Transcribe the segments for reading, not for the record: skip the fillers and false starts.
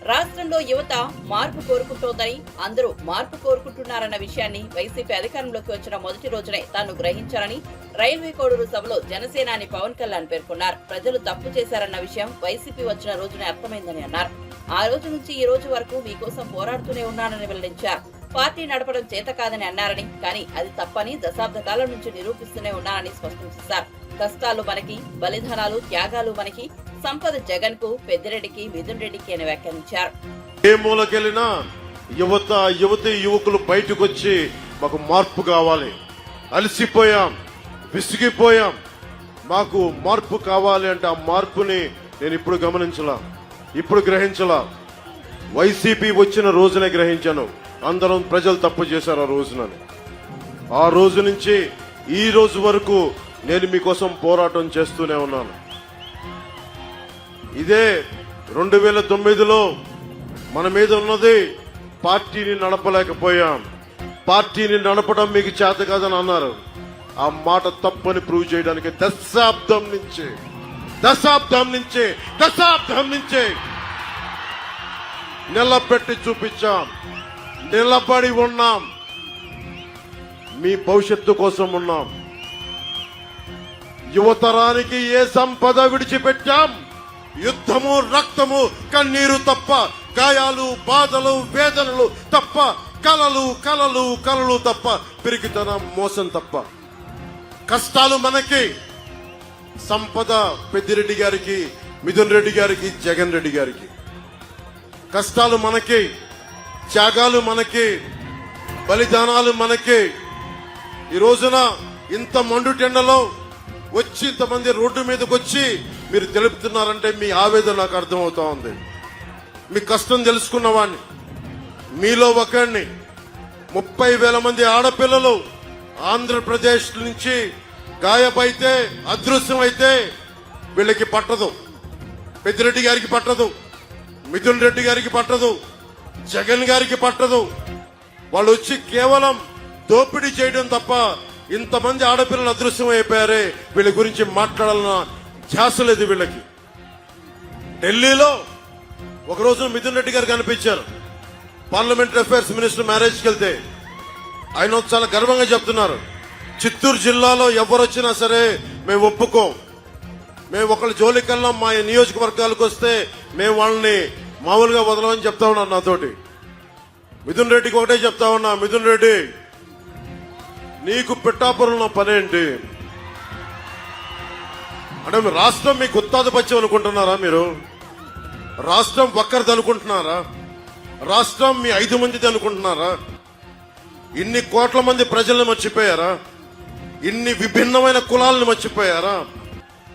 రాష్ట్రంలో యువత మార్పు కోరుకుంటోందని, అందరూ మార్పు కోరుకుంటున్నారన్న విషయాన్ని వైసీపీ అధికారంలోకి వచ్చిన మొదటి రోజునే తాను గ్రహించారని రైల్వే కోడూరు సభలో జనసేనాని పవన్ కళ్యాణ్ పేర్కొన్నారు. ప్రజలు తప్పు చేశారన్న విషయం వైసీపీ వచ్చిన రోజునే అర్థమైందని అన్నారు. ఆ రోజు నుంచి ఈ రోజు వరకు మీకోసం పోరాడుతూనే ఉన్నానని వెల్లడించారు. పార్టీ నడపడం చేత కాదని అన్నారని, కానీ అది తప్పని దశాబ్ద కాలం నుంచి నిరూపిస్తూనే ఉన్నారని స్పష్టం చేశారు. కష్టాలు మనకి, బలిదానాలు, త్యాగాలు మనకి, సంపద జగన్ కు, పెద్దిరెడ్డికి, మిథున్ రెడ్డికి అని వ్యాఖ్యానించారు. ఏ మూలకెళ్ళినా యువతి యువకులు బయటకు వచ్చి మాకు మార్పు కావాలి, అలసిపోయాం, విసిగిపోయాం, మాకు మార్పు కావాలి అంటే ఆ మార్పుని నేను ఇప్పుడు గమనించలా, ఇప్పుడు గ్రహించలా. వైసీపీ వచ్చిన రోజునే గ్రహించాను. అందరం ప్రజలు తప్పు చేశారు ఆ రోజునని. ఆ రోజు నుంచి ఈ రోజు వరకు నేను మీకోసం పోరాటం చేస్తూనే ఉన్నాను. ఇదే 2009లో మన మీద ఉన్నది పార్టీని నడపలేకపోయాం, పార్టీని నడపడం మీకు చేత కాదని అన్నారు. ఆ మాట తప్పని ప్రూవ్ చేయడానికి దశాబ్దం నుంచి నిలబెట్టి చూపించాం, నిలబడి ఉన్నాం, మీ భవిష్యత్తు కోసం ఉన్నాం. యువతరానికి ఏ సంపద విడిచిపెట్టాం? యుద్ధము, రక్తము, కన్నీరు తప్ప, గాయాలు, బాధలు, వేదనలు తప్ప, కలలు తప్ప, పిరికితనం, మోసం తప్ప. కష్టాలు మనకి, సంపద పెద్దిరెడ్డి గారికి, మిథున్ రెడ్డి గారికి, జగన్ రెడ్డి గారికి. కష్టాలు మనకి, త్యాగాలు మనకి, బలిదానాలు మనకి. ఈ రోజున ఇంత మండుటెండలో వచ్చి ఇంతమంది రోడ్డు మీదకి వచ్చి మీరు తెలుపుతున్నారంటే మీ ఆవేదన నాకు అర్థమవుతా ఉంది. మీ కష్టం తెలుసుకున్నవాడిని, మీలో ఒకరిని. 30,000 మంది ఆడపిల్లలు ఆంధ్రప్రదేశ్ నుంచి గాయపైతే, అదృశ్యమైతే వీళ్ళకి పట్టదు. పెద్దిరెడ్డి గారికి పట్టదు, మిథున్ రెడ్డి గారికి పట్టదు, జగన్ గారికి పట్టదు. వాళ్ళు వచ్చి కేవలం దోపిడీ చేయడం తప్ప ఇంతమంది ఆడపిల్లలు అదృశ్యం అయిపోయారే, వీళ్ళ గురించి మాట్లాడాలన్న ధ్యాస లేదు వీళ్ళకి. ఢిల్లీలో ఒకరోజు మిథున్ రెడ్డి గారు కనిపించారు. పార్లమెంటరీ అఫైర్స్ మినిస్టర్ మ్యారేజ్కి వెళ్తే ఆయన చాలా గర్వంగా చెప్తున్నారు, చిత్తూరు జిల్లాలో ఎవరు వచ్చినా సరే మేము ఒప్పుకోం, మేము ఒకళ్ళ జోలికల్లా మా నియోజకవర్గాలకు వస్తే మేము వాళ్ళని మామూలుగా వదలమని చెప్తా ఉన్నాను. నాతోటి మిథున్ రెడ్డికి ఒకటే చెప్తా ఉన్నా, మిథున్ రెడ్డి నీకు పిఠాపురంలో పనేంటి అంటే, రాష్ట్రం మీ గుత్తాధిపత్యం అనుకుంటున్నారా? మీరు రాష్ట్రం ఒక్కరిది అనుకుంటున్నారా? రాష్ట్రం మీ 5 మందిది అనుకుంటున్నారా? ఇన్ని కోట్ల మంది ప్రజలను మర్చిపోయారా? ఇన్ని విభిన్నమైన కులాలను మర్చిపోయారా?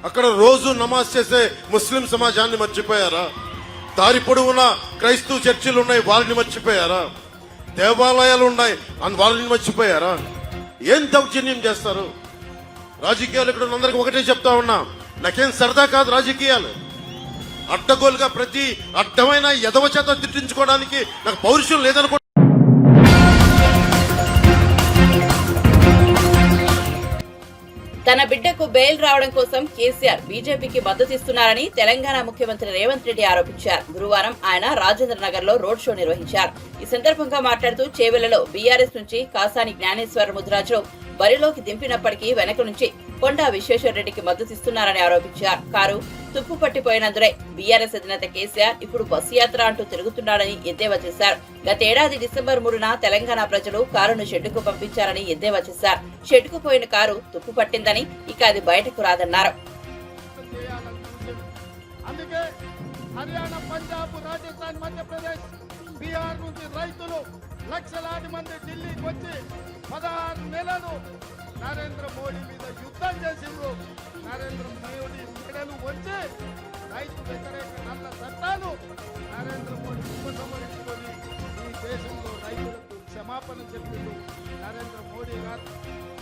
అక్కడ రోజు నమాజ్ చేసే ముస్లిం సమాజాన్ని మర్చిపోయారా? దారి పొడవునా క్రైస్తవ చర్చిలు ఉన్నాయి, వారిని మర్చిపోయారా? దేవాలయాలు ఉన్నాయి, వారిని మర్చిపోయారా? ఏం దౌర్జన్యం చేస్తారు? రాజకీయాలు ఇక్కడ అందరికి ఒకటే చెప్తా ఉన్నా, నాకేం సరదా కాదు రాజకీయాలు. అడ్డగోలుగా ప్రతి అడ్డమైన ఎదవ చేత తిట్టించుకోవడానికి నాకు పౌరుషం లేదనుకో. తన బిడ్డకు బెయిల్ రావడం కోసం కేసీఆర్ బీజేపీకి మద్దతిస్తున్నారని తెలంగాణ ముఖ్యమంత్రి రేవంత్ రెడ్డి ఆరోపించారు. గురువారం ఆయన రాజేంద్ర నగర్ లో రోడ్ షో నిర్వహించారు. ఈ సందర్భంగా మాట్లాడుతూ చేవెళ్లలో బీఆర్ఎస్ నుంచి కాసాని జ్ఞానేశ్వర్ ముద్రాజు బరిలోకి దింపినప్పటికీ వెనక నుంచి కొండా విశ్వేశ్వరరెడ్డికి మద్దతిస్తున్నారని ఆరోపించారు. కారు తుప్పు పట్టిపోయినందునే బీఆర్ఎస్ అధినేత కేసీఆర్ ఇప్పుడు బస్సు యాత్ర అంటూ తిరుగుతున్నాడని ఎద్దేవా చేశారు. గతేడాది డిసెంబర్ 3న తెలంగాణ ప్రజలు కారును షెడ్డుకు పంపించారని ఎద్దేవా చేశారు. షెడ్డుకు పోయిన కారు తుప్పు పట్టిందని, ఇక అది బయటకు రాదన్నారు. బీహార్ నుంచి రైతులు లక్షలాది మంది ఢిల్లీకి వచ్చి 16 నెలలు నరేంద్ర మోడీ మీద యుద్ధం చేసిండ్రు. నరేంద్ర మోడీ మెడలు వచ్చి రైతు వ్యతిరేక నల్ల చట్టాలు నరేంద్ర మోడీ ఉపసంహరించుకొని ఈ దేశంలో రైతులకు క్షమాపణ చెప్పిండు నరేంద్ర మోడీ గారు.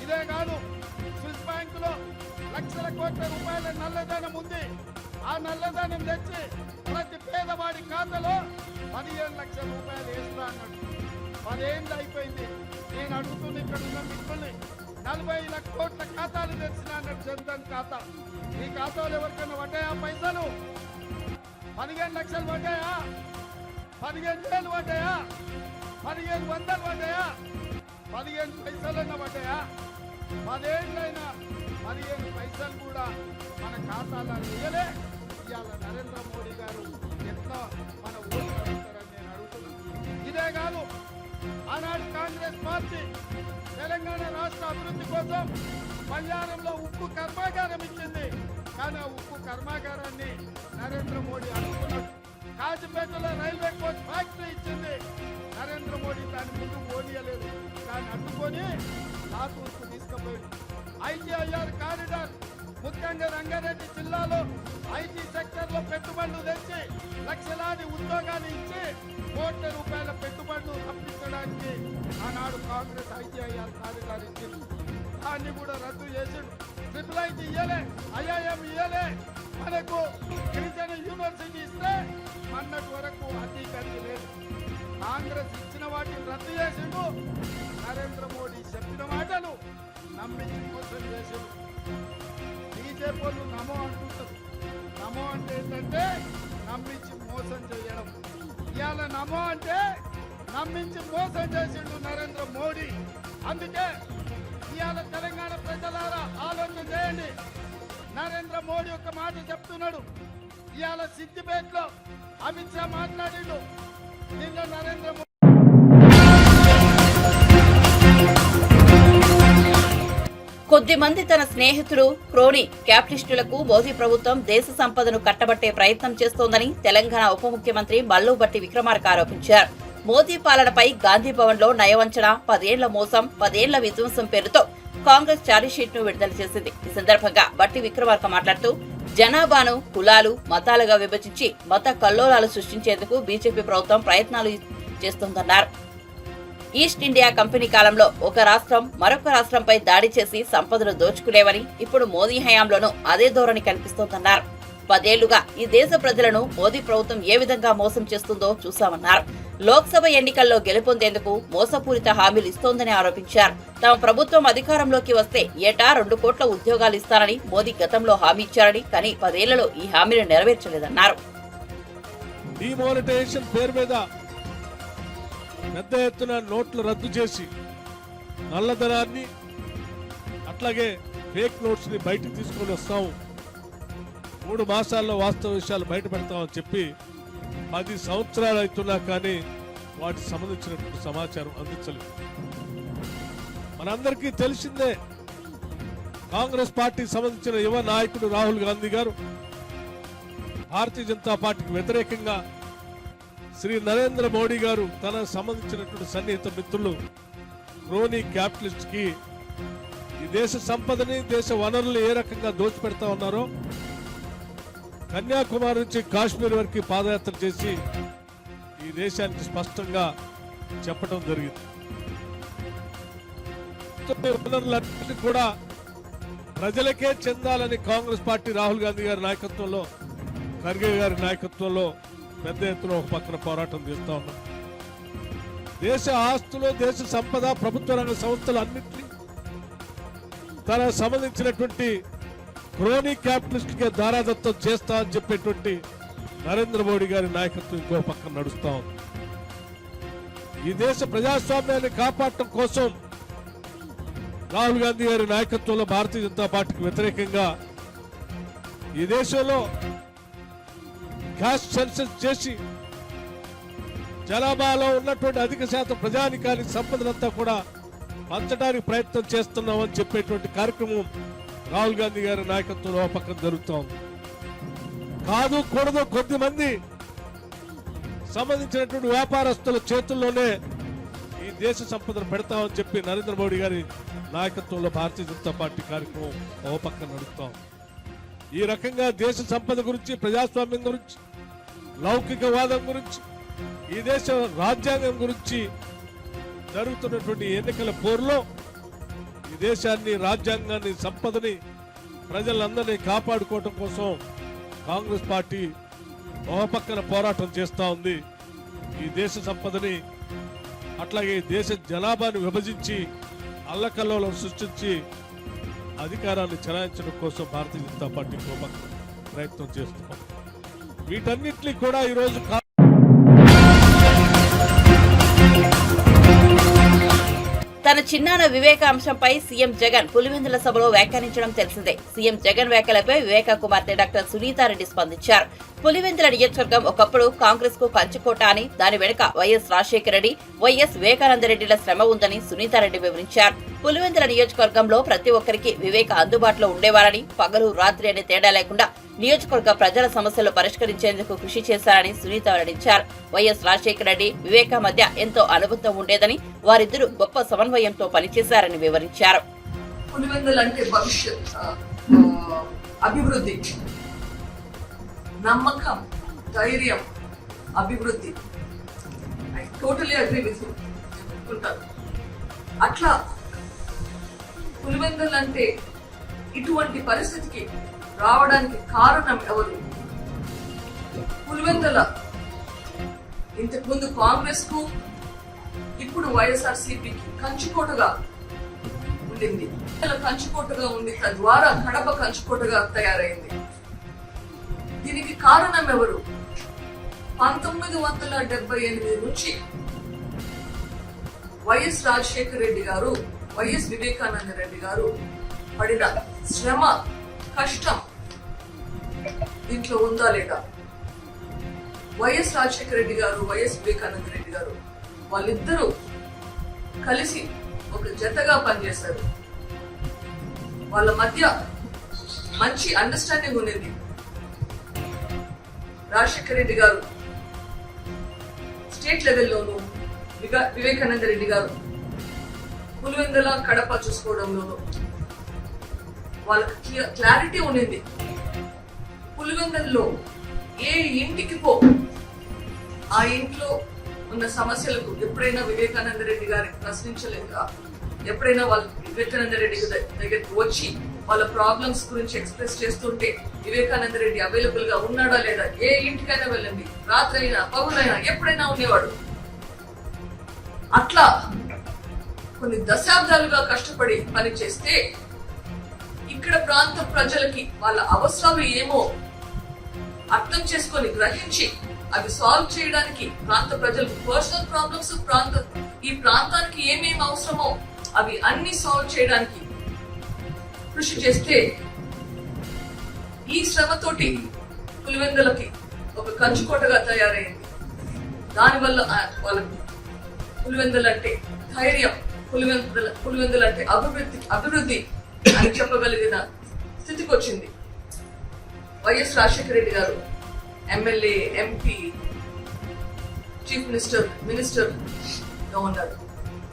ఇదే కాదు, స్విస్ బ్యాంకులో లక్షల కోట్ల రూపాయల నల్లధనం ఉంది. ఆ నల్లధనం తెచ్చి ప్రతి పేదవాడి ఖాతాలో 15 లక్షల రూపాయలు వేస్తా అన్నాడు. 10 ఏళ్ళు అయిపోయింది. నేను అడుగుతున్న ఇక్కడ ఉన్న మిత్రుల్ని, 40 కోట్ల ఖాతాలు తెచ్చినా అన్నాడు జన్ధన్ ఖాతా. ఈ ఖాతాలు ఎవరికైనా పడ్డాయా పైసలు? 15 లక్షలు పడ్డాయా? 15,000 పడ్డాయా? 1,500 పడ్డాయా? 15 పైసలన్నా పడ్డాయా? 10 ఏళ్ళైనా 15 పైసలు కూడా మన ఖాతాలో వేయలే. ఇవాళ నరేంద్ర మోడీ గారు ఎట్లా మన ఓట్లు అడుగుతారని నేను అడుగుతున్నాను. ఇదే కాదు, ఆనాడు కాంగ్రెస్ పార్టీ తెలంగాణ రాష్ట్ర అభివృద్ధి కోసం బంజారంలో ఉక్కు కర్మాగారం ఇచ్చింది. కానీ ఆ ఉక్కు కర్మాగారాన్ని నరేంద్ర మోడీ అడుగుతున్నాడు. కాజీపేటలో రైల్వే కోచ్ ఫ్యాక్టరీ ఇచ్చింది. నరేంద్ర మోడీ దాని ముందు ఓడియలేదు. దాన్ని అడ్డుకొని లాతూర్కు తీసుకుపోయాడు. ఐటీఐఆర్ కారిడార్ ముఖ్యంగా రంగారెడ్డి జిల్లాలో ఐటీ సెక్టర్ లో పెట్టుబడులు తెచ్చి లక్షలాది ఉద్యోగాలు ఇచ్చి కోట్ల రూపాయల పెట్టుబడులు తప్పించడానికి ఆనాడు కాంగ్రెస్ ఐటీఐఆర్ కారిడార్ ఇచ్చింది. దాన్ని కూడా రద్దు చేసిండు. ట్రిపుల్ ఇయ్యలే, ఐఐఎం ఇయ్యలే, మనకు గిరిజన యూనివర్సిటీ ఇస్తే మొన్నటి వరకు అధికారి లేదు. కాంగ్రెస్ ఇచ్చిన వాటిని రద్దు చేసిండు. నరేంద్ర మోడీ చెప్పిన మాటలు నమ్మించి మోసం చేసిండు. బీజేపీ వాళ్ళు నమో అంటుంటారు. నమో అంటే ఏంటంటే నమ్మించి మోసం చేయడం. ఇవాళ నమో అంటే నమ్మించి మోసం చేసిండు నరేంద్ర మోడీ. అందుకే ఇవాళ తెలంగాణ ప్రజలారా ఆలోచన చేయండి. నరేంద్ర మోడీ ఒక మాట చెప్తున్నాడు. ఇవాళ సిద్దిపేటలో అమిత్ షా మాట్లాడిండు. నిన్న నరేంద్ర మోడీ కొద్ది మంది తన స్నేహితులు క్రోనీ క్యాపిటలిస్టులకు మోదీ ప్రభుత్వం దేశ సంపదను కట్టబట్టే ప్రయత్నం చేస్తోందని తెలంగాణ ఉప ముఖ్యమంత్రి మల్లుబట్టి విక్రమార్క ఆరోపించారు. మోదీ పాలనపై గాంధీ భవన్ లో నయవంచన, 10 ఏళ్ల మోసం, 10 ఏళ్ల విధ్వంసం పేరుతో కాంగ్రెస్ ఛార్జిషీట్ ను విడుదల చేసింది. ఈ సందర్భంగా బట్టి విక్రమార్క మాట్లాడుతూ జనాభాను కులాలు, మతాలుగా విభజించి మత కల్లోలాలు సృష్టించేందుకు బీజేపీ ప్రభుత్వం ప్రయత్నాలు చేస్తోందన్నారు. ఈస్ట్ ఇండియా కంపెనీ కాలంలో ఒక రాష్ట్రం మరొక రాష్ట్రంపై దాడి చేసి సంపదను దోచుకునేవని ఇప్పుడు మోదీ హయాంలోనూ అదే ధోరణి కనిపిస్తోందన్నారు. 10 ఏళ్లుగా ఈ దేశ ప్రజలను మోదీ ప్రభుత్వం ఏ విధంగా మోసం చేస్తుందో చూశామన్నారు. లోక్సభ ఎన్నికల్లో గెలుపొందేందుకు మోసపూరిత హామీలు ఇస్తోందని ఆరోపించారు. తమ ప్రభుత్వం అధికారంలోకి వస్తే ఏటా 2 కోట్ల ఉద్యోగాలు ఇస్తారని మోదీ గతంలో హామీ ఇచ్చారని, కానీ 10 ఏళ్లలో ఈ హామీని నెరవేర్చలేదన్నారు. డిమానిటైజేషన్ పేరు మీద పెద్ద ఎత్తున నోట్లు రద్దు చేసి నల్లధనాన్ని అట్లాగే ఫేక్ నోట్స్ ని బయటకు తీసుకొని వస్తాము, 3 మాసాల్లో వాస్తవ విషయాలు బయట పెడతామని చెప్పి 10 సంవత్సరాలు అవుతున్నా కానీ వాటికి సంబంధించినటువంటి సమాచారం అందించలేదు. మనందరికీ తెలిసిందే, కాంగ్రెస్ పార్టీకి సంబంధించిన యువ నాయకుడు రాహుల్ గాంధీ గారు భారతీయ జనతా పార్టీకి వ్యతిరేకంగా శ్రీ నరేంద్ర మోడీ గారు తనకు సంబంధించినటువంటి సన్నిహిత మిత్రులు క్రోనీ క్యాపిటలిస్ట్ కి ఈ దేశ సంపదని, దేశ వనరులు ఏ రకంగా దోచిపెడతా ఉన్నారో కన్యాకుమారి నుంచి కాశ్మీర్ వరకు పాదయాత్ర చేసి ఈ దేశానికి స్పష్టంగా చెప్పడం జరిగింది. వనరులన్నింటినీ కూడా ప్రజలకే చెందాలని కాంగ్రెస్ పార్టీ రాహుల్ గాంధీ గారి నాయకత్వంలో, ఖర్గే గారి నాయకత్వంలో పెద్ద ఎత్తున ఒక పక్కన పోరాటం చేస్తా ఉన్నాం. దేశ ఆస్తులు, దేశ సంపద, ప్రభుత్వ రంగ సంస్థలు అన్నింటినీ తనకు సంబంధించినటువంటి క్రోనీ క్యాపిటలిస్ట్ కే దారాదత్తం చేస్తా అని చెప్పేటువంటి నరేంద్ర మోడీ గారి నాయకత్వం ఇంకో పక్కన నడుస్తా ఉంది. ఈ దేశ ప్రజాస్వామ్యాన్ని కాపాడటం కోసం రాహుల్ గాంధీ గారి నాయకత్వంలో భారతీయ జనతా పార్టీకి వ్యతిరేకంగా ఈ దేశంలో క్యాస్ట్ సెన్సస్ చేసి జనాభాలో ఉన్నటువంటి అధిక శాతం ప్రజానికానికి సంపదనంతా కూడా పంచడానికి ప్రయత్నం చేస్తున్నామని చెప్పేటువంటి కార్యక్రమం రాహుల్ గాంధీ గారి నాయకత్వంలో పక్కన జరుగుతూ ఉంది. కాదు కూడదు కొద్ది మంది సంబంధించినటువంటి వ్యాపారస్తుల చేతుల్లోనే ఈ దేశ సంపదను పెడతామని చెప్పి నరేంద్ర మోడీ గారి నాయకత్వంలో భారతీయ జనతా పార్టీ కార్యక్రమం ఓ పక్కన నడుస్తాం. ఈ రకంగా దేశ సంపద గురించి, ప్రజాస్వామ్యం గురించి, లౌకికవాదం గురించి, ఈ దేశ రాజ్యాంగం గురించి జరుగుతున్నటువంటి ఎన్నికల పోరులో ఈ దేశాన్ని, రాజ్యాంగాన్ని, సంపదని, ప్రజలందరినీ కాపాడుకోవటం కోసం కాంగ్రెస్ పార్టీ ఒక పక్కన పోరాటం చేస్తా ఉంది. ఈ దేశ సంపదని అట్లాగే దేశ జనాభాను విభజించి అల్లకల్లోలం సృష్టించి అధికారాన్ని చెలాయించడం కోసం భారతీయ జనతా పార్టీ ఒక పక్కన ప్రయత్నం చేస్తున్నాం. వీటన్నిటినీ కూడా ఈరోజు తన చిన్నాన్న వివేక అంశంపై సీఎం జగన్ పులివెందుల సభలో వ్యాఖ్యానించడం తెలిసిందే. సీఎం జగన్ వ్యాఖ్యలపై వివేక కుమార్తె డాక్టర్ సునీతారెడ్డి స్పందించారు. పులివెందుల నియోజకవర్గం ఒకప్పుడు కాంగ్రెస్ కు కంచుకోట అని, దాని వెనుక వైఎస్ రాజశేఖర రెడ్డి, వైఎస్ వివేకానందరెడ్డిల శ్రమ ఉందని సునీతారెడ్డి వివరించారు. పులివెందుల నియోజకవర్గంలో ప్రతి ఒక్కరికి వివేక అందుబాటులో ఉండేవారని, పగలు రాత్రి అనే తేడా లేకుండా నియోజకవర్గ ప్రజల సమస్యలు పరిష్కరించేందుకు కృషి చేశారని సునీత వెల్లడించారు. వైఎస్ రాజశేఖర రెడ్డి, వివేక మధ్య ఎంతో అనుబంధం ఉండేదని, వారిద్దరూ గొప్ప సమన్వయంతో పనిచేశారని వివరించారు. పులివెందులు అంటే భవిష్యత్, అభివృద్ధి, నమ్మకం, ధైర్యం, అభివృద్ధి. I totally agree with you. అట్లా పులివెందులు అంటే ఇటువంటి పరిస్థితికి రావడానికి కారణం ఎవరు? పులివెందుల ఇంతకు ముందు కాంగ్రెస్ కు, ఇప్పుడు వైఎస్ఆర్సీపీకి కంచుకోటగా ఉండింది. కంచుకోటగా ఉంది, తద్వారా కడప కంచుకోటగా తయారైంది. దీనికి కారణం ఎవరు? 1978 నుంచి వైఎస్ రాజశేఖర రెడ్డి గారు, వైఎస్ వివేకానంద రెడ్డి గారు పడిన శ్రమ, కష్టం దీంట్లో ఉందా లేదా? వైఎస్ రాజశేఖర రెడ్డి గారు, వైఎస్ వివేకానంద రెడ్డి గారు వాళ్ళిద్దరూ కలిసి ఒక జతగా పనిచేశారు. వాళ్ళ మధ్య మంచి అండర్స్టాండింగ్ ఉండేది. రాజశేఖర రెడ్డి గారు స్టేట్ లెవెల్లోనూ, వివేకానంద రెడ్డి గారు పులివెందుల, కడప చూసుకోవడంలోనూ వాళ్ళకి క్లారిటీ ఉండింది. పులివెందుల్లో ఏ ఇంటికి పో, ఆ ఇంట్లో ఉన్న సమస్యలకు ఎప్పుడైనా వివేకానంద రెడ్డి గారికి ప్రశ్నించలేదా? ఎప్పుడైనా వాళ్ళు వివేకానంద రెడ్డి దగ్గరికి వచ్చి వాళ్ళ ప్రాబ్లమ్స్ గురించి ఎక్స్ప్రెస్ చేస్తుంటే వివేకానంద రెడ్డి అవైలబుల్ గా ఉన్నాడా లేదా? ఏ ఇంటికైనా వెళ్ళండి, రాత్రైనా పగులైనా ఎప్పుడైనా ఉండేవాడు. అట్లా కొన్ని దశాబ్దాలుగా కష్టపడి పని చేస్తే ఇక్కడ ప్రాంత ప్రజలకి వాళ్ళ అవసరాలు ఏమో అర్థం చేసుకొని గ్రహించి అవి సాల్వ్ చేయడానికి, ప్రాంత ప్రజలకు పర్సనల్ ప్రాబ్లమ్స్, ఈ ప్రాంతానికి ఏమేమి అవసరమో అవి అన్ని సాల్వ్ చేయడానికి కృషి చేస్తే ఈ శ్రమతోటి పులివెందులకి ఒక కంచుకోటగా తయారైంది. దానివల్ల వాళ్ళకి పులివెందులు అంటే ధైర్యం, పులివెందులు అంటే అభివృద్ధి అని చెప్పగలిగిన స్థితికి వచ్చింది. వైఎస్ రాజశేఖర రెడ్డి గారు ఎమ్మెల్యే, ఎంపీ, చీఫ్ మినిస్టర్ గా ఉన్నారు.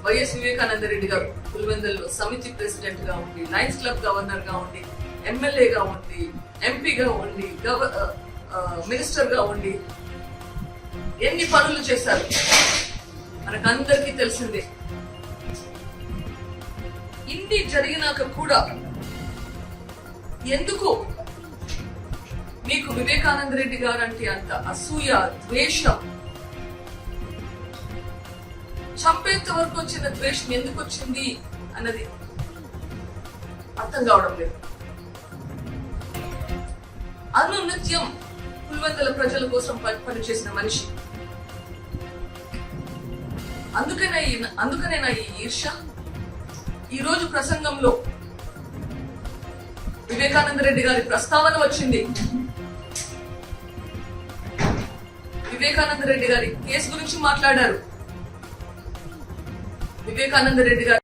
వైఎస్ వివేకానంద రెడ్డి గారు పులివెందుల్లో సమితి ప్రెసిడెంట్ గా ఉండి, లయన్స్ క్లబ్ గవర్నర్ గా ఉండి, ఎమ్మెల్యేగా ఉండి, ఎంపీగా ఉండి, మినిస్టర్ గా ఉండి ఎన్ని పనులు చేశారు మనకందరికీ తెలిసిందే. ఇన్ని జరిగినాక కూడా ఎందుకు మీకు వివేకానంద రెడ్డి గారు అంటే అంత అసూయ, ద్వేషం? చంపేంత వరకు వచ్చిన ద్వేషం ఎందుకు వచ్చింది అన్నది అర్థం కావడం లేదు. అనునిత్యం పులివెందుల ప్రజల కోసం పనిచేసిన మనిషి. అందుకనేనా ఈ ఈర్ష్య? ఈ రోజు ప్రసంగంలో వివేకానంద రెడ్డి గారి ప్రస్తావన వచ్చింది. వివేకానంద రెడ్డి గారి కేసు గురించి మాట్లాడారు. వివేకానంద రెడ్డి గారు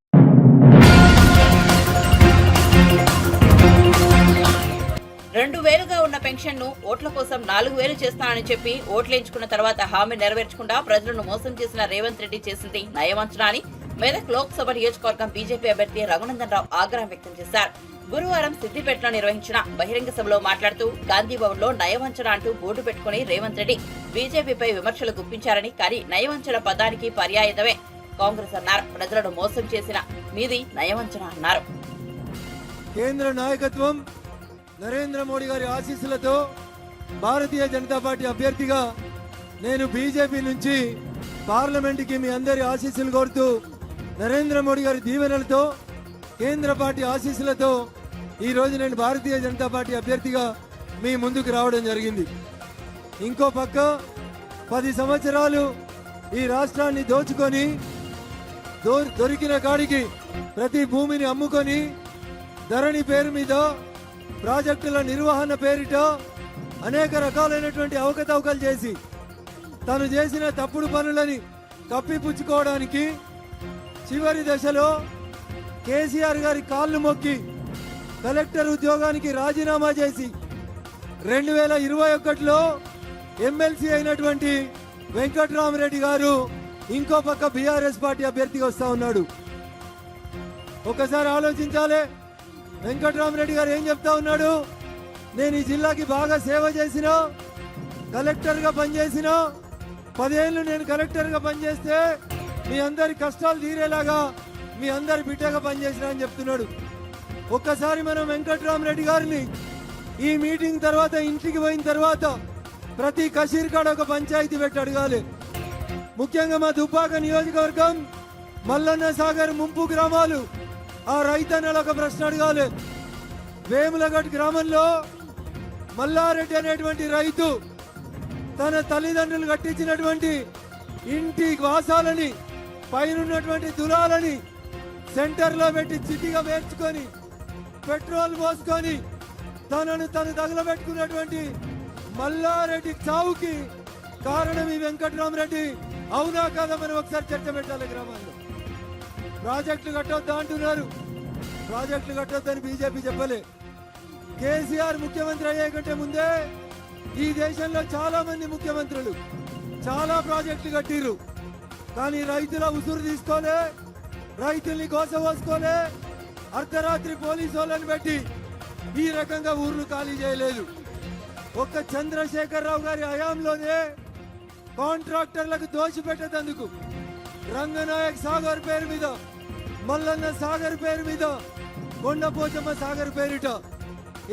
2,000గా ఉన్న పెన్షన్ ను ఓట్ల కోసం 4,000 చేస్తానని చెప్పి ఓట్లేయించుకున్న తర్వాత హామీ నెరవేర్చకుండా ప్రజలను మోసం చేసిన రేవంత్ రెడ్డి చేసింది నయవంచన అని మెదక్ లోక్సభ నియోజకవర్గం బీజేపీ అభ్యర్థి రఘునందన్ రావు ఆగ్రహం వ్యక్తం చేశారు. గురువారం సిద్దిపేటలో నిర్వహించిన బహిరంగ సభలో మాట్లాడుతూ గాంధీ భవన్ లో నయవంచన అంటూ బోర్డు పెట్టుకుని రేవంత్ రెడ్డి బీజేపీపై విమర్శలు గుప్పించారని, కానీ నయవంచన పదానికి పర్యాయదమే కాంగ్రెస్ అన్నారు. ప్రజలను మోసం చేసిన మీది నయవంచన అన్నారు. కేంద్ర నాయకత్వం నరేంద్ర మోడీ గారి ఆశీస్సులతో భారతీయ జనతా పార్టీ అభ్యర్థిగా నేను బీజేపీ నుంచి పార్లమెంటుకి మీ అందరి ఆశీస్సులు కోరుతూ, నరేంద్ర మోడీ గారి దీవెనలతో, కేంద్ర పార్టీ ఆశీస్సులతో ఈ రోజు నేను భారతీయ జనతా పార్టీ అభ్యర్థిగా మీ ముందుకు రావడం జరిగింది. ఇంకో పక్క 10 సంవత్సరాలు ఈ రాష్ట్రాన్ని దోచుకొని దొరికిన కాడికి ప్రతి భూమిని అమ్ముకొని ధరణి పేరు మీద ప్రాజెక్టుల నిర్వహణ పేరిట అనేక రకాలైనటువంటి అవకతవకలు చేసి తను చేసిన తప్పుడు పనులని కప్పిపుచ్చుకోవడానికి చివరి దశలో కేసీఆర్ గారి కాళ్ళు మొక్కి కలెక్టర్ ఉద్యోగానికి రాజీనామా చేసి 2021లో ఎమ్మెల్సీ అయినటువంటి వెంకట్రామరెడ్డి గారు ఇంకో పక్క బీఆర్ఎస్ పార్టీ అభ్యర్థిగా వస్తా ఉన్నాడు. ఒకసారి ఆలోచించాలి, వెంకట్రామరెడ్డి గారు ఏం చెప్తా ఉన్నాడు? నేను ఈ జిల్లాకి బాగా సేవ చేసిన, కలెక్టర్గా పనిచేసిన, 10 ఏళ్ళు నేను కలెక్టర్గా పనిచేస్తే మీ అందరి కష్టాలు తీరేలాగా మీ అందరి బిడ్డగా పనిచేసిన అని చెప్తున్నాడు. ఒక్కసారి మనం వెంకట్రామరెడ్డి గారిని ఈ మీటింగ్ తర్వాత ఇంటికి పోయిన తర్వాత ప్రతి కషీర్ కాడ ఒక పంచాయతీ పెట్టి అడగాలి. ముఖ్యంగా మా దుబ్బాక నియోజకవర్గం మల్లన్న సాగర్ ముంపు గ్రామాలు ఆ రైతన్నలు ఒక ప్రశ్న అడగాలి. వేములగట్ గ్రామంలో మల్లారెడ్డి అనేటువంటి రైతు తన తల్లిదండ్రులు కట్టించినటువంటి ఇంటి వాసాలని పైనున్నటువంటి దులాలని సెంటర్లో పెట్టి చిటిగా వేర్చుకొని పెట్రోల్ పోసుకొని తనను తగలబెట్టుకున్నటువంటి మల్లారెడ్డి చావుకి కారణం ఈ వెంకట్రామరెడ్డి. అవునా కాదా మనం ఒకసారి చర్చ పెట్టాలి. గ్రామాల్లో ప్రాజెక్టులు కట్టొద్దా అంటున్నారు. ప్రాజెక్టులు కట్టొద్దని బీజేపీ చెప్పలే. కేసీఆర్ ముఖ్యమంత్రి అయ్యే కంటే ముందే ఈ దేశంలో చాలా మంది ముఖ్యమంత్రులు చాలా ప్రాజెక్టులు కట్టిర్రు. కానీ రైతుల ఉసురు తీసుకోలే, రైతుల్ని కోసపోసుకోలే, అర్ధరాత్రి పోలీసు వాళ్ళని పెట్టి ఈ రకంగా ఊర్లు ఖాళీ చేయలేదు. ఒక్క చంద్రశేఖరరావు గారి హయాంలోనే కాంట్రాక్టర్లకు దోషిపెట్టేందుకు రంగనాయక్ సాగర్ పేరు మీద, మల్లన్న సాగర్ పేరు మీద, కొండపోచమ్మ సాగర్ పేరిట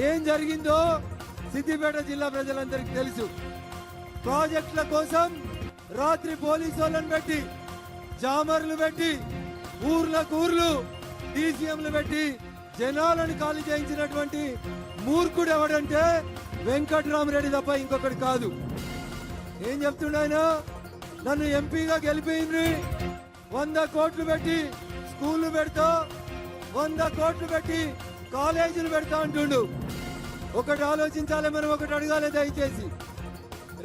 ఏం జరిగిందో సిద్దిపేట జిల్లా ప్రజలందరికీ తెలుసు. ప్రాజెక్టుల కోసం రాత్రి పోలీసు వాళ్ళని పెట్టి, జామర్లు పెట్టి, ఊర్లకు ఊర్లు డీసీఎంలు పెట్టి జనాలను ఖాళీ చేయించినటువంటి మూర్ఖుడు ఎవడంటే వెంకట్రామరెడ్డి తప్ప ఇంకొకటి కాదు. ఏం చెప్తుండ నన్ను ఎంపీగా గెలిపింది, 100 కోట్లు పెట్టి స్కూళ్ళు పెడతా, 100 కోట్లు పెట్టి కాలేజీలు పెడతా అంటుండు. ఒకటి ఆలోచించాలి, మనం ఒకటి అడగాలి దయచేసి.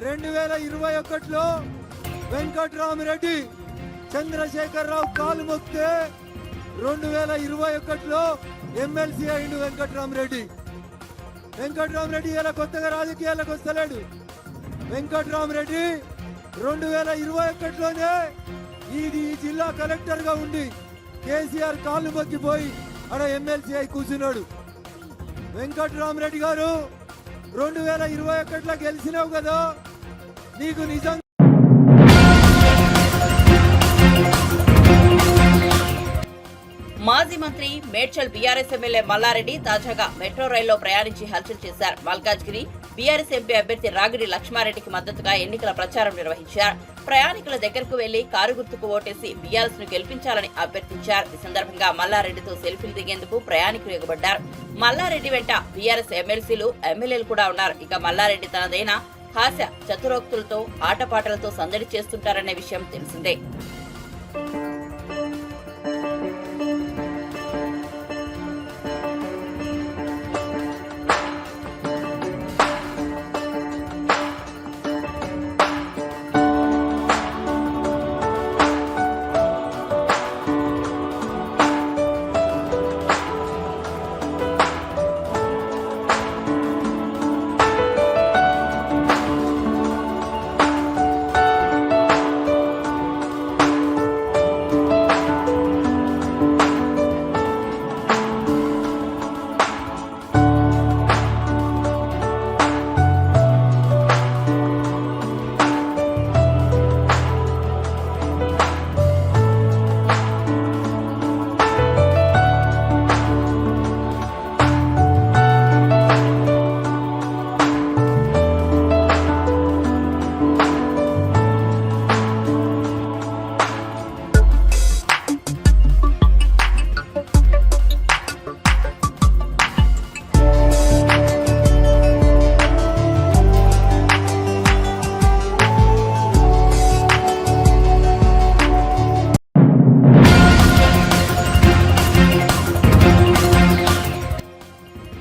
2021లో వెంకట్రామరెడ్డి చంద్రశేఖరరావు కాలు మొక్కితే 2021లో ఎమ్మెల్సీ అయిండు వెంకట్రామరెడ్డి. వెంకట్రామరెడ్డి ఇలా కొత్తగా రాజకీయాలకు వస్తలేడు. వెంకట్రామరెడ్డి 2021లోనే ఈ జిల్లా కలెక్టర్ గా ఉండి కేసీఆర్ కాళ్ళు మొక్కిపోయి అక్కడ ఎమ్మెల్సీ అయి కూర్చున్నాడు. వెంకట్రామరెడ్డి గారు 2021లో గెలిచినావు కదా, నీకు నిజం మాజీ మంత్రి మేడ్చల్ బీఆర్ఎస్ ఎమ్మెల్యే మల్లారెడ్డి తాజాగా మెట్రో రైల్లో ప్రయాణించి హల్చల్ చేశారు. మల్కాజ్గిరి బీఆర్ఎస్ ఎంపీ అభ్యర్థి రాగిడి లక్ష్మారెడ్డికి మద్దతుగా ఎన్నికల ప్రచారం నిర్వహించారు. ప్రయాణికుల దగ్గరకు వెళ్లి కారు గుర్తుకు ఓటేసి బీఆర్ఎస్ ను గెలిపించాలని అభ్యర్థించారు. ఈ సందర్భంగా మల్లారెడ్డితో సెల్ఫీలు దిగేందుకు ప్రయాణికులు ఎగబడ్డారు. మల్లారెడ్డి వెంట బీఆర్ఎస్ ఎమ్మెల్సీలు, ఎమ్మెల్యేలు కూడా ఉన్నారు. ఇక మల్లారెడ్డి తనదైన హాస్య చతురోక్తులతో ఆటపాటలతో సందడి చేస్తుంటారనే విషయం తెలిసిందే.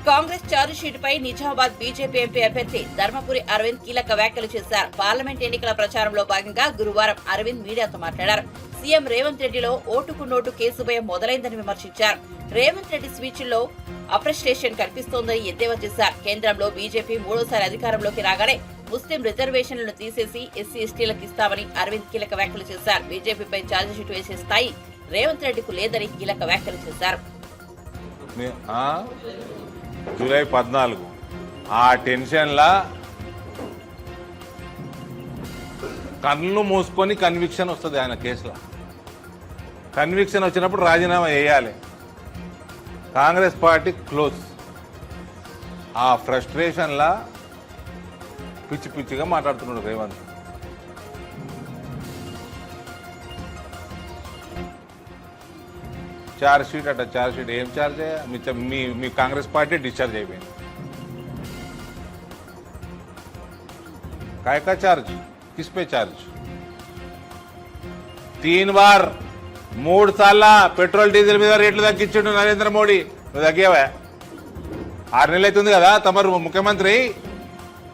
కాంగ్రెస్ ఛార్జిషీట్ పై నిజామాబాద్ బీజేపీ ఎంపీ అభ్యర్థి ధర్మపురి అరవింద్ కీలక వ్యాఖ్యలు చేశారు. పార్లమెంట్ ఎన్నికల ప్రచారంలో భాగంగా గురువారం అరవింద్ మీడియాతో మాట్లాడారు. సీఎం రేవంత్ రెడ్డిలో ఓటుకు నోటు కేసు భయం మొదలైందని విమర్శించారు. రేవంత్ రెడ్డి స్పీచ్ల్లో అప్రిషియేషన్ కనిపిస్తోందని ఎద్దేవా చేశారు. కేంద్రంలో బీజేపీ మూడోసారి అధికారంలోకి రాగానే ముస్లిం రిజర్వేషన్లను తీసేసి ఎస్సీ ఎస్టీలకు ఇస్తామని అరవింద్ కీలక వ్యాఖ్యలు చేశారు. బీజేపీపై ఛార్జిషీట్ వేసే స్థాయి రేవంత్ రెడ్డికు లేదని కీలక వ్యాఖ్యలు చేశారు. జూలై 14 ఆ టెన్షన్లా కన్ను మూసుకొని కన్విక్షన్ వస్తుంది. ఆయన కేసులో కన్విక్షన్ వచ్చినప్పుడు రాజీనామా చేయాలి. Congress party close. ఆ ఫ్రస్ట్రేషన్లా పిచ్చి పిచ్చిగా మాట్లాడుతున్నాడు రేవంత్. ఛార్జ్ షీట్ అట ఛార్జ్ షీట్ ఏం ఛార్జ్ మీ కాంగ్రెస్ పార్టీ డిశ్చార్జ్ అయిపోయింది. काय का चार्ज किस पे चार्ज 3 बार 3 సార్ల పెట్రోల్ డీజిల్ మీద రేట్లు తగ్గించిండు నరేంద్ర మోడీ. నువ్వు తగ్గావా? 6 నెలలు అవుతుంది కదా తమరు ముఖ్యమంత్రి.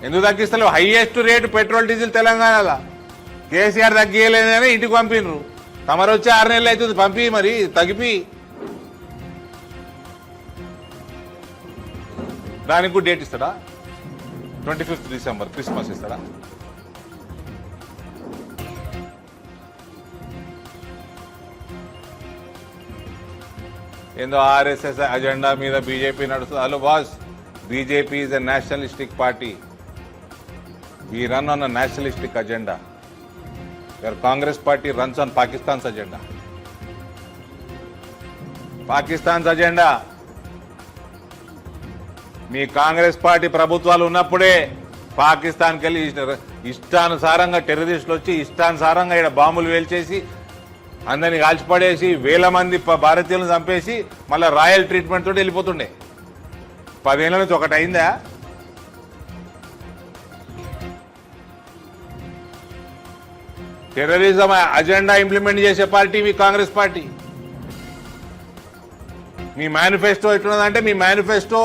ఎందుకు తగ్గిస్తలేవు? హైయెస్ట్ రేటు పెట్రోల్ డీజిల్ తెలంగాణలో. కేసీఆర్ తగ్గియలేదని ఇంటికి పంపినరు. తమరు వచ్చి 6 నెలలు అవుతుంది. పంపి మరి తగ్గిపి. దానికి కూడా డేట్ ఇస్తాడా? 25 డిసెంబర్ క్రిస్మస్ ఇస్తాడా? ఏందో ఆర్ఎస్ఎస్ అజెండా మీద బీజేపీ నడుస్తుంది. Hello boss, BJP is a nationalistic party. We run on a nationalistic agenda. Your Congress party runs on Pakistan's agenda. Pakistan's agenda. Me Congress party ప్రభుత్వాలు ఉన్నప్పుడే పాకిస్తాన్కి వెళ్ళి ఇష్టానుసారంగా టెర్రరిస్టులు వచ్చి ఇష్టానుసారంగా ఇక్కడ బాంబులు వేల్చేసి అందరినీ కాల్చిపడేసి వేల మంది భారతీయులను చంపేసి మళ్ళీ రాయల్ ట్రీట్మెంట్ తోటి వెళ్ళిపోతుండే. 10 ఏళ్ళ నుంచి ఒకటి అయిందా? టెర్రరిజం అజెండా ఇంప్లిమెంట్ చేసే పార్టీ మీ కాంగ్రెస్ పార్టీ. మీ మేనిఫెస్టో ఎట్లున్నదంటే మీ మేనిఫెస్టో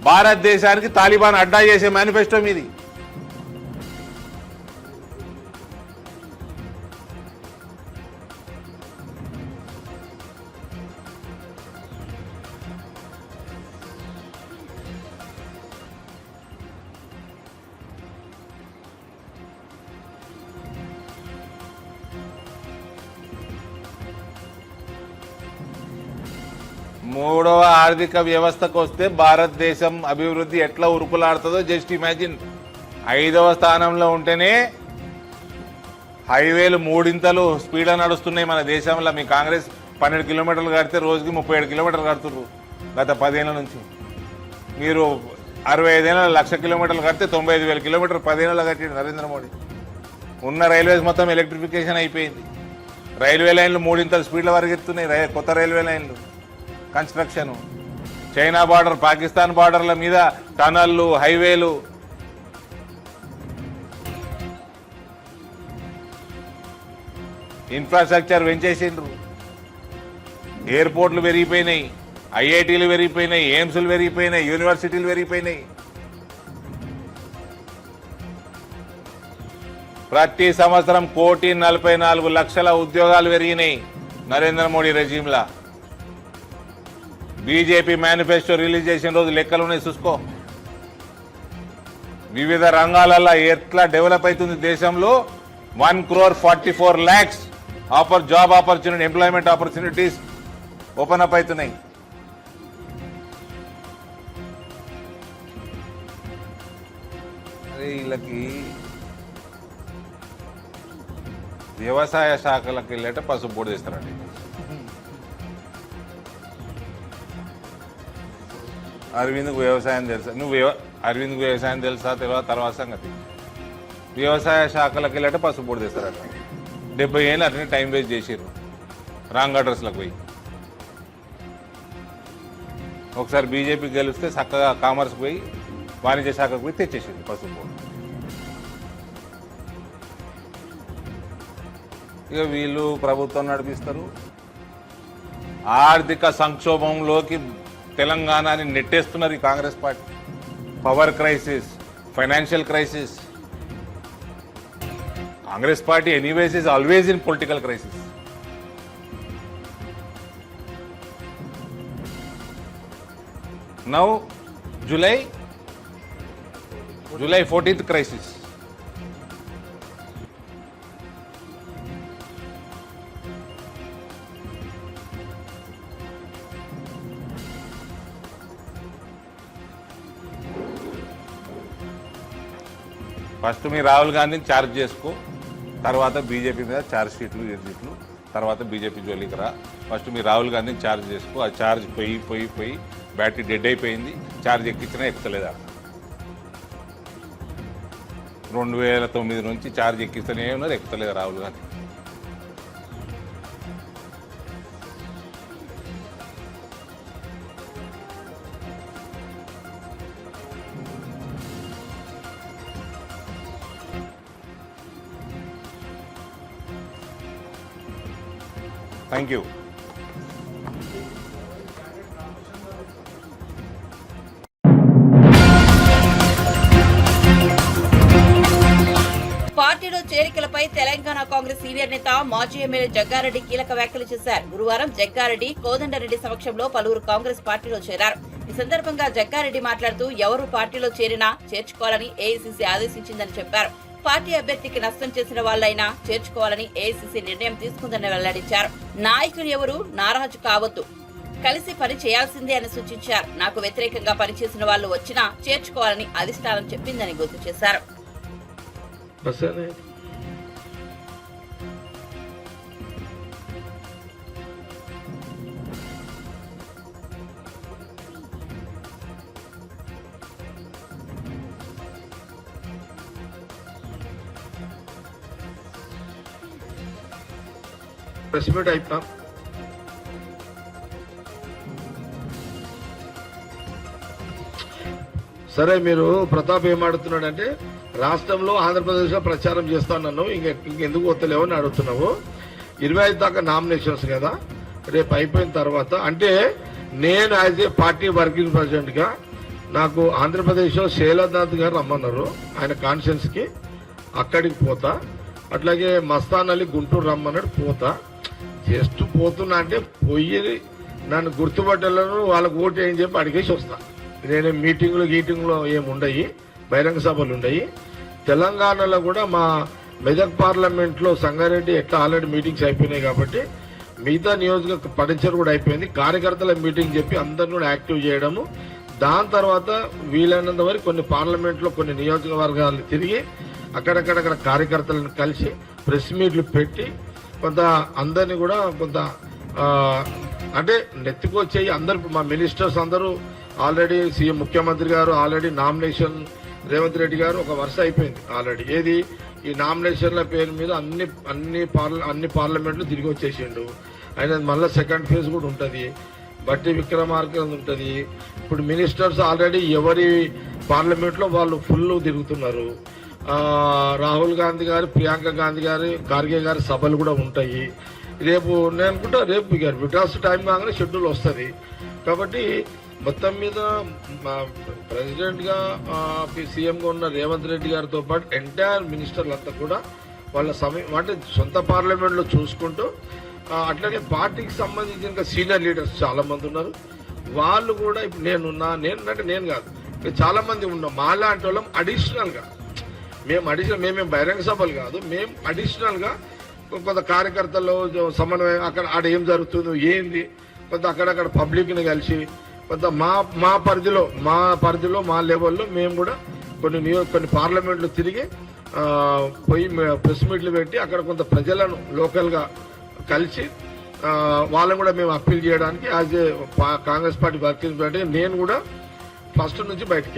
భారతదేశానికి తాలిబాన్ అడ్డా చేసే మేనిఫెస్టో మీది. మూడవ ఆర్థిక వ్యవస్థకు వస్తే భారతదేశం అభివృద్ధి ఎట్లా ఉరుకులాడుతుందో జస్ట్ ఇమాజిన్. 5వ స్థానంలో ఉంటేనే హైవేలు 3 స్పీడ్ నడుస్తున్నాయి మన దేశంలో. మీ కాంగ్రెస్ 12 కిలోమీటర్లు కడితే రోజుకి 37 కిలోమీటర్లు కడుతున్నారు గత 10 ఏళ్ల నుంచి. మీరు 65 ఏళ్ళ 1,00,000 కిలోమీటర్లు కడితే 95,000 కిలోమీటర్లు 10 ఏళ్ళలో కట్టిండు నరేంద్ర మోడీ. ఉన్న రైల్వేస్ మొత్తం ఎలక్ట్రిఫికేషన్ అయిపోయింది. రైల్వే లైన్లు 3 స్పీడ్ల వరకు ఎత్తున్నాయి. కొత్త రైల్వే లైన్లు కన్స్ట్రక్షన్. చైనా బార్డర్, పాకిస్తాన్ బార్డర్ల మీద టనళ్లు, హైవేలు. ఇన్ఫ్రాస్ట్రక్చర్ పెంచేసిండ్రు. ఎయిర్పోర్ట్లు పెరిగిపోయినాయి, ఐఐటీలు పెరిగిపోయినాయి, ఎయిమ్స్లు పెరిగిపోయినాయి, యూనివర్సిటీలు పెరిగిపోయినాయి. ప్రతి సంవత్సరం 1,44,00,000 ఉద్యోగాలు పెరిగినాయి నరేంద్ర మోడీ రెజీమ్లా. బీజేపీ మేనిఫెస్టో రిలీజ్ చేసిన రోజు లెక్కలున్నాయి చూసుకో. వివిధ రంగాలలో ఎట్లా డెవలప్ అవుతుంది దేశంలో. 1,44,00,000 job opportunity, employment opportunities open up అవుతున్నాయి. అరే వీళ్ళకి వ్యవసాయ శాఖలకు వెళ్ళేట పసుపు బోర్డు తెస్తారండి. అరవింద్కు వ్యవసాయం తెలుసా? అరవింద్కు వ్యవసాయం తెలుసా తర్వాత సంగతి. వ్యవసాయ శాఖలకు వెళ్ళట పసుపు బోర్డు తెస్తారట. 70 ఏళ్ళు అట్లనే టైం వేస్ట్ చేసారు రాంగ్ అడ్రస్లకు పోయి. ఒకసారి బీజేపీ గెలిస్తే చక్కగా కామర్స్కి పోయి వాణిజ్య శాఖకు పోయి తెచ్చేసింది పసుపు బోర్డు. ఇక వీళ్ళు ప్రభుత్వం నడిపిస్తారు. ఆర్థిక సంక్షోభంలోకి తెలంగాణని నెట్టేస్తున్నది Congress party. Power crisis, financial crisis. Congress party anyways is always in political crisis. Now July 14th crisis. First మీ రాహుల్ గాంధీని ఛార్జ్ చేసుకో, తర్వాత బీజేపీ మీద ఛార్జ్ షీట్లు తర్వాత బీజేపీ జోలికి రా. ఫస్ట్ మీ రాహుల్ గాంధీని ఛార్జ్ చేసుకో. ఆ ఛార్జ్ పోయి బ్యాటరీ డెడ్ అయిపోయింది. ఛార్జ్ ఎక్కించినా ఎక్కుతలేదా? 2009 నుంచి ఛార్జ్ ఎక్కిస్తూనే ఉన్నారు, ఎక్కుతలేదు రాహుల్ గాంధీ. Thank you. పార్టీలో చేరికలపై తెలంగాణ కాంగ్రెస్ సీనియర్ నేత మాజీ ఎమ్మెల్యే జగ్గారెడ్డి కీలక వ్యాఖ్యలు చేశారు. గురువారం జగ్గారెడ్డి, కోదండరెడ్డి సమక్షంలో పలువురు కాంగ్రెస్ పార్టీలో చేరారు. ఈ సందర్భంగా జగ్గారెడ్డి మాట్లాడుతూ ఎవరు పార్టీలో చేరినా చేర్చుకోవాలని ఏఐసీసీ ఆదేశించిందని చెప్పారు. పార్టీ అభ్యర్థికి నష్టం చేసిన వాళ్లైనా చేర్చుకోవాలని ఏఐసీసీ నిర్ణయం తీసుకుందని వెల్లడించారు. నాయకులు ఎవరు నారాజు కావద్దు, కలిసి పని చేయాల్సిందే అని సూచించారు. నాకు వ్యతిరేకంగా పనిచేసిన వాళ్లు వచ్చినా చేర్చుకోవాలని అధిష్టానం చెప్పిందని గుర్తు చేశారు. ప్రెస్ మీట్ అయిపోతాం. సరే, మీరు ప్రతాప్ ఏమాడుతున్నాడంటే రాష్ట్రంలో ఆంధ్రప్రదేశ్లో ప్రచారం చేస్తాను, ఇంకెందుకు వస్తలేవు అని అడుగుతున్నావు. 25 దాకా నామినేషన్స్ కదా, రేపు అయిపోయిన తర్వాత అంటే నేను as a party working president గా నాకు ఆంధ్రప్రదేశ్లో శైలనాథ్ గారు రమ్మన్నారు ఆయన కాన్ఫరెన్స్ కి, అక్కడికి పోతా. అట్లాగే మస్తాన్ అలీ గుంటూరు రమ్మన్నాడు, పోతా. జస్ట్ పోతున్నా అంటే పోయి నన్ను గుర్తుపట్టలను, వాళ్ళకు ఓటు ఏం చెప్పి అడిగేసి వస్తా. నేను గీటింగ్లో ఏముండయి, బహిరంగ సభలు ఉండయి. తెలంగాణలో కూడా మా మెదక్ పార్లమెంట్లో సంగారెడ్డి ఎట్లా ఆల్రెడీ మీటింగ్స్ అయిపోయినాయి కాబట్టి మిగతా నియోజక పడించరు కూడా అయిపోయింది. కార్యకర్తల మీటింగ్ చెప్పి అందరిని కూడా యాక్టివ్ చేయడము. దాని తర్వాత వీలైనంత వరకు కొన్ని పార్లమెంట్లో కొన్ని నియోజకవర్గాలు తిరిగి అక్కడక్కడ కార్యకర్తలను కలిసి ప్రెస్ మీట్లు పెట్టి కొంత అందరినీ కూడా కొంత అంటే నెత్తికొచ్చేయి. అందరు మా మినిస్టర్స్ అందరూ ఆల్రెడీ సీఎం ముఖ్యమంత్రి గారు ఆల్రెడీ నామినేషన్, రేవంత్ రెడ్డి గారు ఒక వరుస అయిపోయింది ఆల్రెడీ. ఏది ఈ నామినేషన్ల పేరు మీద అన్ని పార్లమెంట్లు తిరిగి వచ్చేసిండు. ఆయన మళ్ళీ సెకండ్ ఫేజ్ కూడా ఉంటుంది, బట్టి విక్రమార్క ఉంటుంది. ఇప్పుడు మినిస్టర్స్ ఆల్రెడీ ఎవరి పార్లమెంట్లో వాళ్ళు ఫుల్ తిరుగుతున్నారు. రాహుల్ గాంధీ గారు, ప్రియాంక గాంధీ గారు, ఖార్గే గారి సభలు కూడా ఉంటాయి. రేపు నేను అనుకుంటా రేపు విటాస్ టైం కాగానే షెడ్యూల్ వస్తుంది. కాబట్టి మొత్తం మీద ప్రెసిడెంట్ గా సీఎంగా ఉన్న రేవంత్ రెడ్డి గారితో పాటు ఎంటైర్ మినిస్టర్లంతా కూడా వాళ్ళ సమయం అంటే సొంత పార్లమెంట్లో చూసుకుంటూ, అట్లాగే పార్టీకి సంబంధించిన ఇంకా సీనియర్ లీడర్స్ చాలా మంది ఉన్నారు. వాళ్ళు కూడా ఇప్పుడు నేను కాదు, చాలా మంది ఉన్నాం. మాలాంటి వాళ్ళం అడిషనల్గా మేమేం బహిరంగ సభలు కాదు, మేము అడిషనల్గా కొంత కార్యకర్తల్లో సమన్వయం, అక్కడ ఆడ ఏం జరుగుతుందో ఏంది కొంత అక్కడక్కడ పబ్లిక్ని కలిసి కొంత మా పరిధిలో మా లెవెల్లో మేము కూడా కొన్ని పార్లమెంట్లు తిరిగి పోయి ప్రెస్ మీట్లు పెట్టి అక్కడ కొంత ప్రజలను లోకల్గా కలిసి వాళ్ళని కూడా మేము అప్పీల్ చేయడానికి as a Congress party working party నేను కూడా ఫస్ట్ నుంచి బయటకు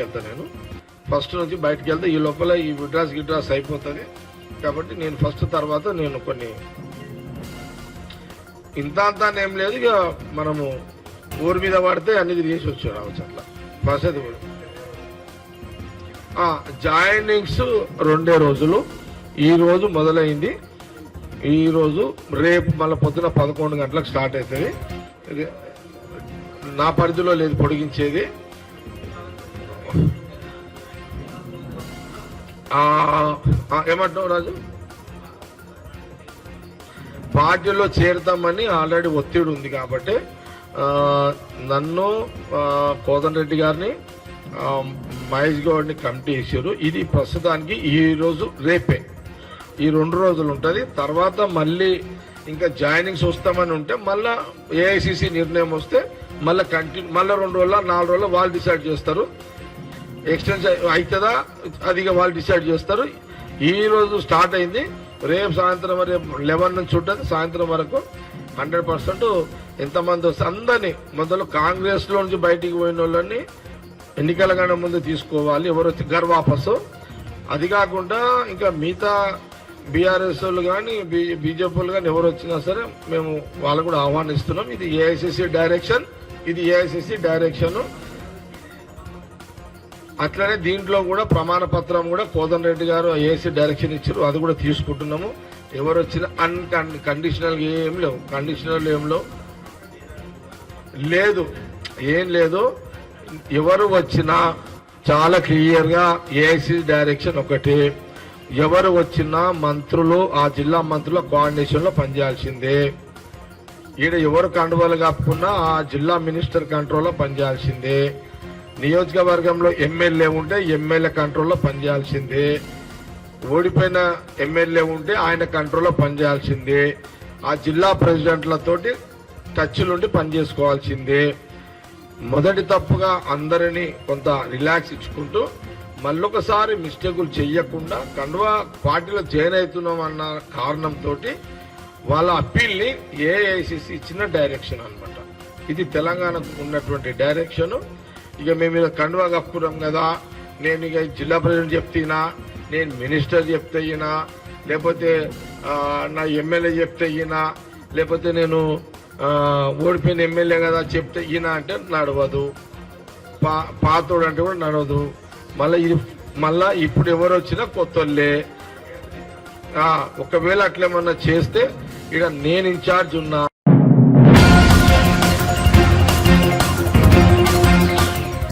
వెళ్తా. ఈ లోపల ఈ విడ్రాస్ అయిపోతుంది కాబట్టి నేను ఫస్ట్ తర్వాత నేను కొన్ని ఇంత ఏం లేదు, ఇక మనము ఊరి మీద పడితే అన్ని తిరిగేసి వచ్చి రావచ్చు. అట్లా ఫస్ట్ కూడా జాయినింగ్స్ 2 రోజులు. ఈ రోజు మొదలైంది, ఈ రోజు రేపు మళ్ళీ పొద్దున 11 గంటలకు స్టార్ట్ అవుతుంది. నా పరిధిలో లేదు పొడిగించేది. ఏమంటున్నావు రాజు? పార్టీలో చేరుతామని ఆల్రెడీ ఒత్తిడి ఉంది కాబట్టి నన్ను కోదండరెడ్డి గారిని మహేష్ గౌడ్ని కమిటీ ఇచ్చారు. ఇది ప్రస్తుతానికి ఈ రోజు రేపే ఈ 2 రోజులు ఉంటుంది. తర్వాత మళ్ళీ ఇంకా జాయినింగ్స్ వస్తామని ఉంటే మళ్ళా ఏఐసిసి నిర్ణయం వస్తే మళ్ళీ మళ్ళీ 2 రోజుల 4 రోజుల వాళ్ళు డిసైడ్ చేస్తారు. ఎక్స్టెన్షన్ అవుతుందా అదిగా వాళ్ళు డిసైడ్ చేస్తారు. ఈ రోజు స్టార్ట్ అయింది, రేపు సాయంత్రం రేపు 11 నుంచి ఉంటుంది. సాయంత్రం వరకు 100% ఎంతమంది వస్తే అందరినీ మొదలు కాంగ్రెస్ లో నుంచి బయటికి పోయిన వాళ్ళని ఎన్నికల కన్నా ముందు తీసుకోవాలి, ఎవరు గర్ వాపసు. అది కాకుండా ఇంకా మిగతా బీఆర్ఎస్ వాళ్ళు కానీ బీజేపీ కానీ ఎవరు వచ్చినా సరే మేము వాళ్ళు కూడా ఆహ్వానిస్తున్నాం. ఇది ఏఐసిసి డైరెక్షన్. అట్లనే దీంట్లో కూడా ప్రమాణ పత్రం కూడా కోదండరెడ్డి గారు ఏఐసి డైరెక్షన్ ఇచ్చారు, అది కూడా తీసుకుంటున్నాము. ఎవరు వచ్చినా కండిషనల్ ఏం లేవు ఏం లేదు. ఎవరు వచ్చినా చాలా క్లియర్ గా ఏఐసి డైరెక్షన్ ఒకటి, ఎవరు వచ్చినా మంత్రులు ఆ జిల్లా మంత్రుల కోఆర్డినేషన్ లో పనిచేయాల్సిందే. ఈడ ఎవరు కండువాలు కప్పుకున్నా ఆ జిల్లా మినిస్టర్ కంట్రోల్లో పనిచేయాల్సిందే. నియోజకవర్గంలో ఎమ్మెల్యే ఉంటే ఎమ్మెల్యే కంట్రోల్లో పనిచేయాల్సిందే. ఓడిపోయిన ఎమ్మెల్యే ఉంటే ఆయన కంట్రోల్లో పనిచేయాల్సిందే. ఆ జిల్లా ప్రెసిడెంట్లతోటి టచ్లుండి పనిచేసుకోవాల్సిందే. మొదటి తప్పుగా అందరినీ కొంత రిలాక్స్ ఇచ్చుకుంటూ మళ్ళొకసారి మిస్టేకులు చెయ్యకుండా కండువా పార్టీలో జాయిన్ అవుతున్నాం అన్న కారణంతో వాళ్ళ అప్పీల్ని ఏఐసిసి ఇచ్చిన డైరెక్షన్ అన్నమాట. ఇది తెలంగాణకు ఉన్నటువంటి డైరెక్షన్. ఇక మేము ఇలా కండువా కప్పుకున్నాం కదా, నేను ఇక జిల్లా ప్రెసిడెంట్ చెప్తేనా, నేను మినిస్టర్ చెప్తే అయినా, లేకపోతే నా ఎమ్మెల్యే చెప్తే అయినా, లేకపోతే నేను ఓడిపోయిన ఎమ్మెల్యే కదా చెప్తే ఈయన అంటే నడవదు, పాతోడు అంటే కూడా నడవదు. మళ్ళా ఇప్పుడు ఎవరు వచ్చినా కొత్తోళ్ళే. ఒకవేళ అట్లేమన్నా చేస్తే ఇక నేను ఇన్ఛార్జ్ ఉన్నా,